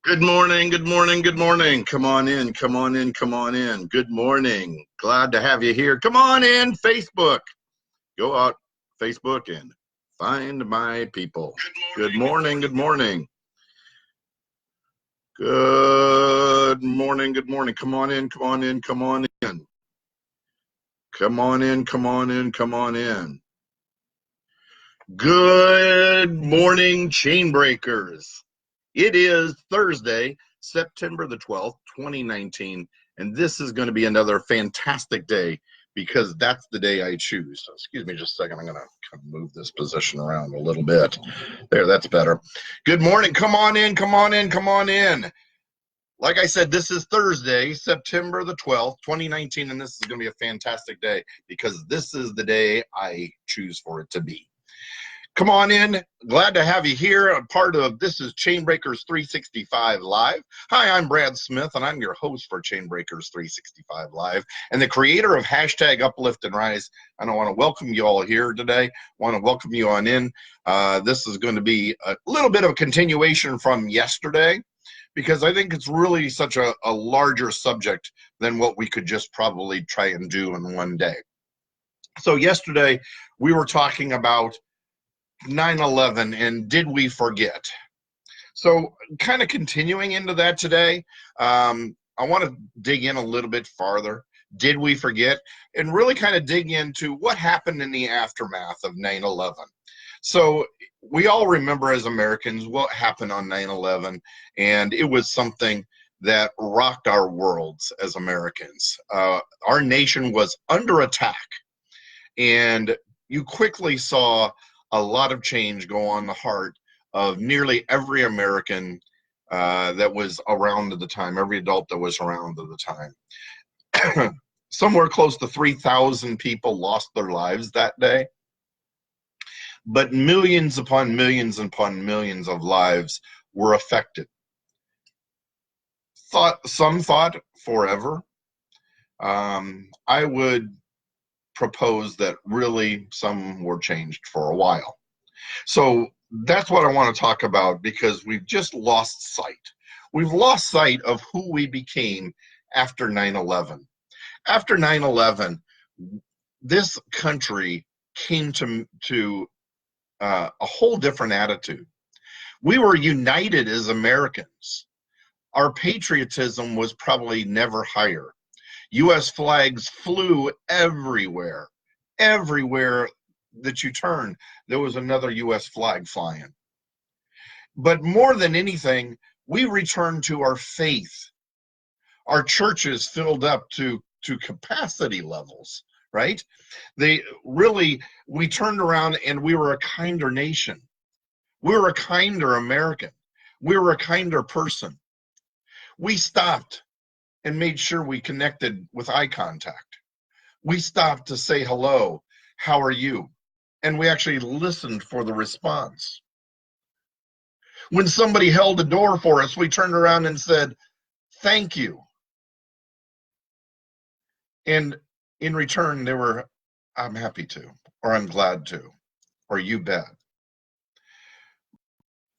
Good morning, good morning, good morning. Come on in, come on in, come on in. Good morning. Glad to have you here. Come on in, Facebook. Go out, Facebook, and find my people. Good morning, good morning. Good morning, good morning. Come on in, come on in, come on in. Come on in, come on in, come on in. Good morning, Chainbreakers. It is Thursday, September the 12th, 2019, and this is going to be another fantastic day because that's the day I choose. So, excuse me just a second. I'm going to kind of move this position around a little bit. There, that's better. Good morning. Come on in, come on in, come on in. Like I said, this is Thursday, September the 12th, 2019, and this is going to be a fantastic day because this is the day I choose for it to be. Come on in. Glad to have you here. A part of this is Chainbreakers 365 Live. Hi, I'm Brad Smith, and I'm your host for Chainbreakers 365 Live and the creator of hashtag Uplift and Rise. And I want to welcome you all here today. I want to welcome you on in. This is going to be a little bit of a continuation from yesterday because I think it's really such a larger subject than what we could just probably try and do in one day. So yesterday we were talking about 9/11 and did we forget? So kind of continuing into that today, I want to dig in a little bit farther. Did we forget? And really kind of dig into what happened in the aftermath of 9/11. So we all remember as Americans what happened on 9/11, and it was something that rocked our worlds as Americans. Our nation was under attack, and you quickly saw a lot of change go on the heart of nearly every American that was around at the time, every adult that was around at the time. Somewhere close to 3,000 people lost their lives that day, but millions upon millions upon millions of lives were affected. Some thought forever. I would propose that really some were changed for a while. So that's what I want to talk about because we've just lost sight. We've lost sight of who we became after 9/11. After 9/11, this country came to a whole different attitude. We were united as Americans. Our patriotism was probably never higher. U.S. flags flew everywhere. Everywhere that you turned, there was another U.S. flag flying. But more than anything, we returned to our faith. Our churches filled up to capacity levels, right? We turned around and we were a kinder nation. We were a kinder American. We were a kinder person. We stopped and made sure we connected with eye contact. We stopped to say hello, how are you? And we actually listened for the response. When somebody held the door for us, we turned around and said, thank you. And in return, they were, I'm happy to, or I'm glad to, or you bet.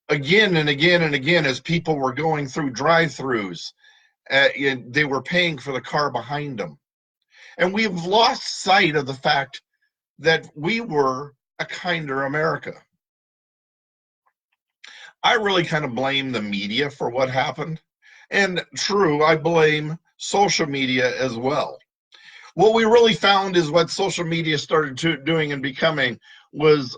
Again and again and again, as people were going through drive-thrus, they were paying for the car behind them. And we've lost sight of the fact that we were a kinder America. I really kind of blame the media for what happened. And true, I blame social media as well. What we really found is what social media started doing and becoming was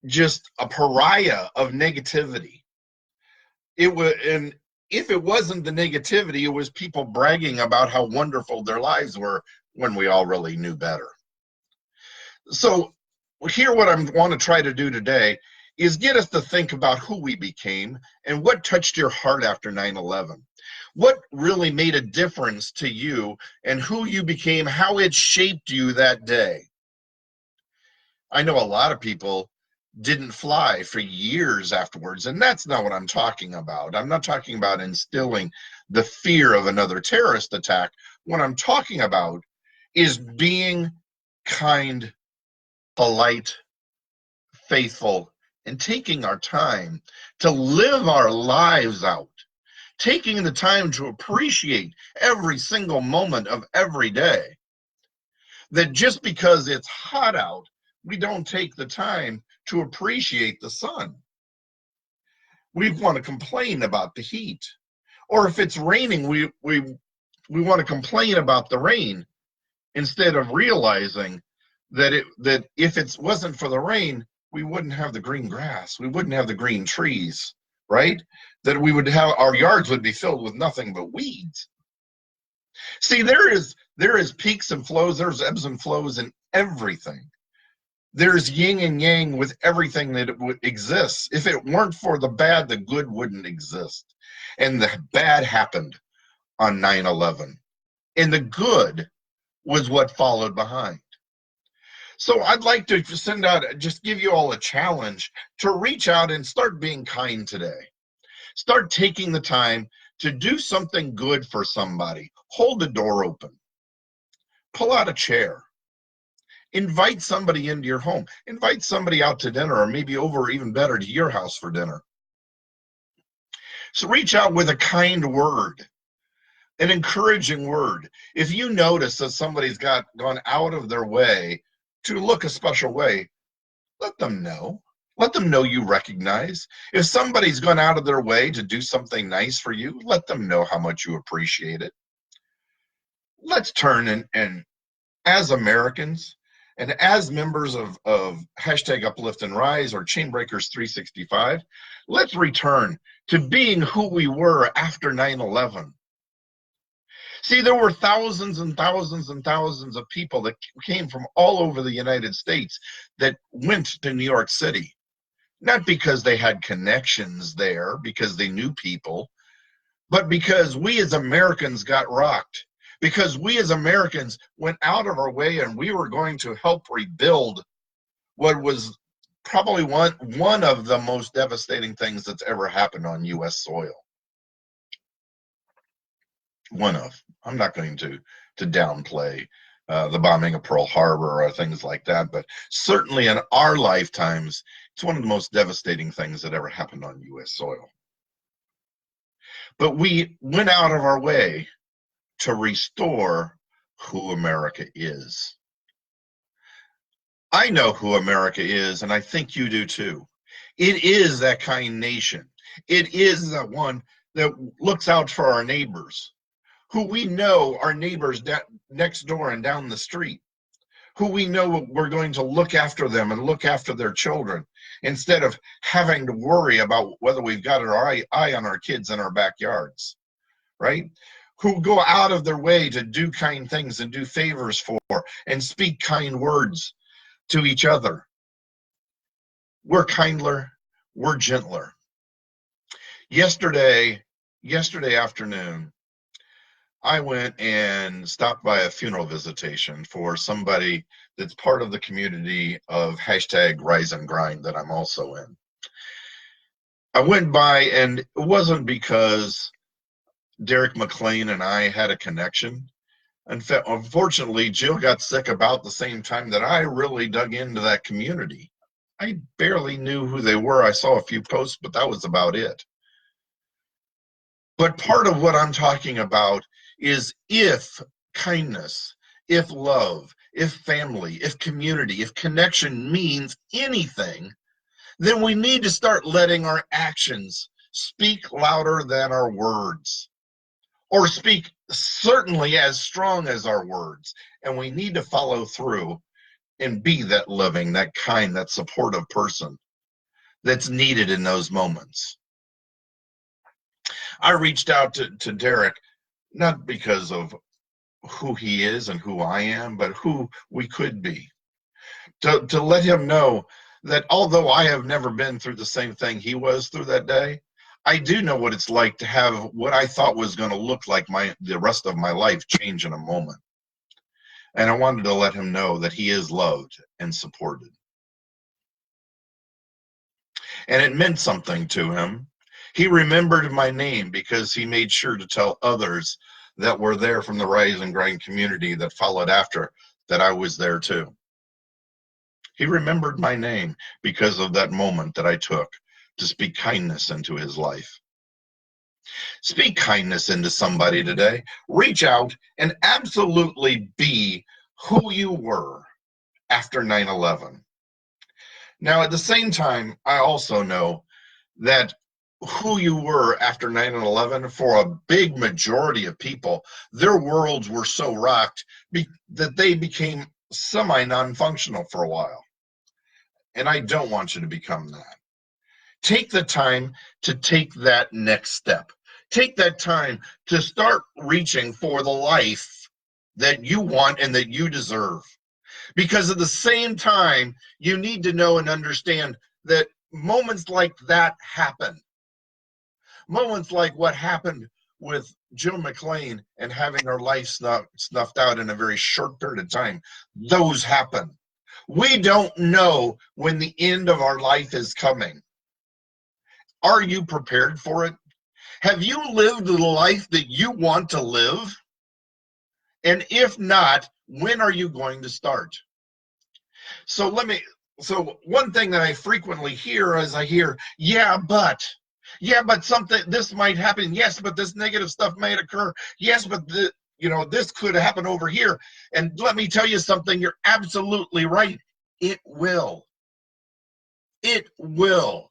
just a pariah of negativity. And if it wasn't the negativity, it was people bragging about how wonderful their lives were when we all really knew better. So here what I want to try to do today is get us to think about who we became and what touched your heart after 9/11. What really made a difference to you and who you became, how it shaped you that day. I know a lot of people didn't fly for years afterwards, and that's not what I'm talking about. I'm not talking about instilling the fear of another terrorist attack. What I'm talking about is being kind, polite, faithful, and taking our time to live our lives out, taking the time to appreciate every single moment of every day. That just because it's hot out, we don't take the time to appreciate the sun. We want to complain about the heat. Or if it's raining, we want to complain about the rain instead of realizing that if it wasn't for the rain, we wouldn't have the green grass, we wouldn't have the green trees, right? That we would have, our yards would be filled with nothing but weeds. See, there is peaks and flows, there's ebbs and flows in everything. There's yin and yang with everything that exists. If it weren't for the bad, the good wouldn't exist. And the bad happened on 9/11. And the good was what followed behind. So I'd like to just give you all a challenge to reach out and start being kind today. Start taking the time to do something good for somebody. Hold the door open. Pull out a chair. Invite somebody into your home. Invite somebody out to dinner, or maybe over, or even better, to your house for dinner. So reach out with a kind word, an encouraging word. If you notice that somebody's gone out of their way to look a special way, let them know. Let them know you recognize. If somebody's gone out of their way to do something nice for you, let them know how much you appreciate it. Let's turn and as Americans and as members of hashtag Uplift and Rise or Chainbreakers 365, let's return to being who we were after 9/11. See, there were thousands and thousands and thousands of people that came from all over the United States that went to New York City, not because they had connections there, because they knew people, but because we as Americans got rocked, because we as Americans went out of our way and we were going to help rebuild what was probably one of the most devastating things that's ever happened on U.S. soil. I'm not going to downplay the bombing of Pearl Harbor or things like that, but certainly in our lifetimes, it's one of the most devastating things that ever happened on U.S. soil. But we went out of our way to restore who America is. I know who America is, and I think you do too. It is that kind nation. It is that one that looks out for our neighbors, who we know are neighbors next door and down the street, who we know we're going to look after them and look after their children instead of having to worry about whether we've got our eye on our kids in our backyards, right? Who go out of their way to do kind things and do favors for and speak kind words to each other. We're kindler, we're gentler. Yesterday afternoon, I went and stopped by a funeral visitation for somebody that's part of the community of hashtag Rise and Grind that I'm also in. I went by, and it wasn't because Derek McLean and I had a connection. Unfortunately, Jill got sick about the same time that I really dug into that community. I barely knew who they were. I saw a few posts, but that was about it. But part of what I'm talking about is if kindness, if love, if family, if community, if connection means anything, then we need to start letting our actions speak louder than our words, or speak certainly as strong as our words. And we need to follow through and be that loving, that kind, that supportive person that's needed in those moments. I reached out to Derek, not because of who he is and who I am, but who we could be. To let him know that although I have never been through the same thing he was through that day, I do know what it's like to have what I thought was going to look like the rest of my life change in a moment. And I wanted to let him know that he is loved and supported. And it meant something to him. He remembered my name because he made sure to tell others that were there from the Rise and Grind community that followed after that I was there too. He remembered my name because of that moment that I took to speak kindness into his life. Speak kindness into somebody today. Reach out and absolutely be who you were after 9/11. Now, at the same time, I also know that who you were after 9/11, for a big majority of people, their worlds were so rocked that they became semi non-functional for a while. And I don't want you to become that. Take the time to take that next step. Take that time to start reaching for the life that you want and that you deserve. Because at the same time, you need to know and understand that moments like that happen. Moments like what happened with Jill McLean and having her life snuffed out in a very short period of time, those happen. We don't know when the end of our life is coming. Are you prepared for it? Have you lived the life that you want to live? And if not, when are you going to start? So one thing that I frequently hear is yeah, but something, this might happen. Yes, but this negative stuff might occur. Yes, but this could happen over here. And let me tell you something, you're absolutely right. It will. It will.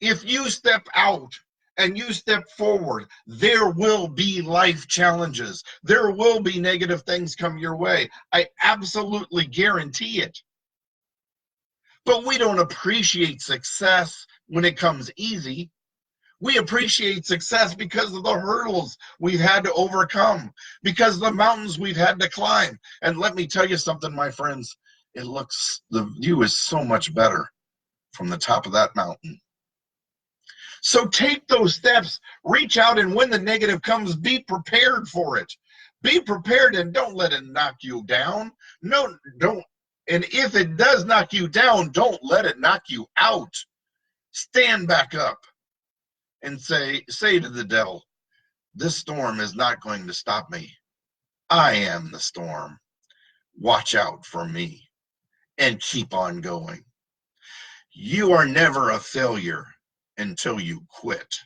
If you step out and you step forward, there will be life challenges. There will be negative things come your way. I absolutely guarantee it. But we don't appreciate success when it comes easy. We appreciate success because of the hurdles we've had to overcome, because of the mountains we've had to climb. And let me tell you something, my friends, the view is so much better from the top of that mountain. So take those steps, reach out, and when the negative comes, be prepared for it. Be prepared and don't let it knock you down. No, don't. And if it does knock you down, don't let it knock you out. Stand back up and say to the devil, this storm is not going to stop me. I am the storm. Watch out for me and keep on going. You are never a failure until you quit.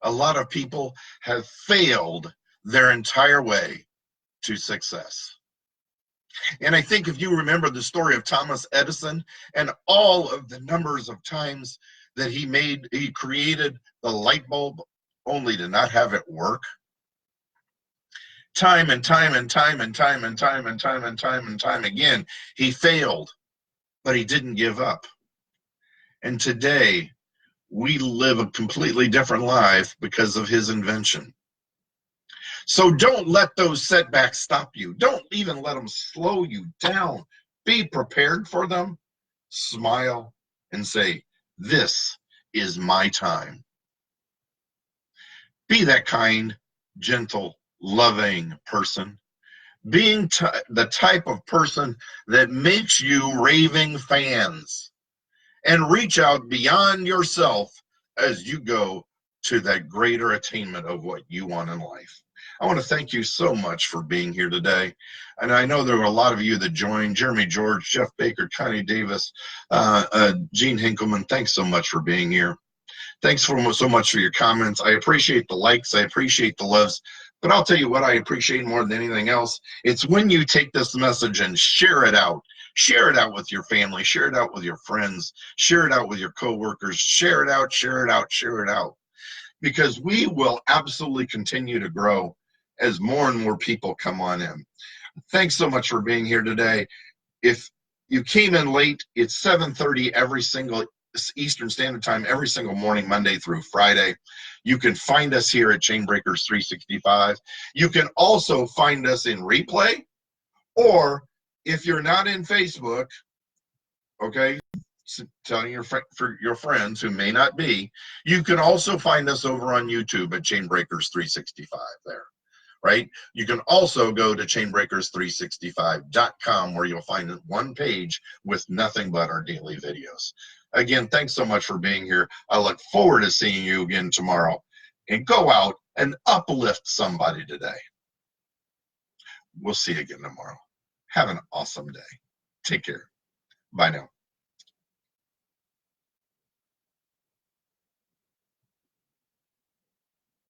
A lot of people have failed their entire way to success. And I think if you remember the story of Thomas Edison and all of the numbers of times that he created the light bulb only to not have it work. Time and time and time and time and time and time and time and time again, he failed, but he didn't give up. And today, we live a completely different life because of his invention. So don't let those setbacks stop you. Don't even let them slow you down. Be prepared for them. Smile and say, this is my time. Be that kind, gentle, loving person. Being the type of person that makes you raving fans. And reach out beyond yourself as you go to that greater attainment of what you want in life. I want to thank you so much for being here today. And I know there were a lot of you that joined. Jeremy George, Jeff Baker, Connie Davis, Gene Hinkleman, thanks so much for being here. Thanks so much for your comments. I appreciate the likes. I appreciate the loves. But I'll tell you what I appreciate more than anything else. It's when you take this message and share it out. Share it out with your family. Share it out with your friends. Share it out with your coworkers. Share it out, share it out, share it out. Because we will absolutely continue to grow as more and more people come on in. Thanks so much for being here today. If you came in late, it's 7:30 every single Eastern Standard Time every single morning, Monday through Friday. You can find us here at Chainbreakers 365. You can also find us in replay, or if you're not in Facebook, okay, telling your friends who may not be, you can also find us over on YouTube at Chainbreakers 365 there. Right? You can also go to chainbreakers365.com where you'll find one page with nothing but our daily videos. Again, thanks so much for being here. I look forward to seeing you again tomorrow. And go out and uplift somebody today. We'll see you again tomorrow. Have an awesome day. Take care. Bye now.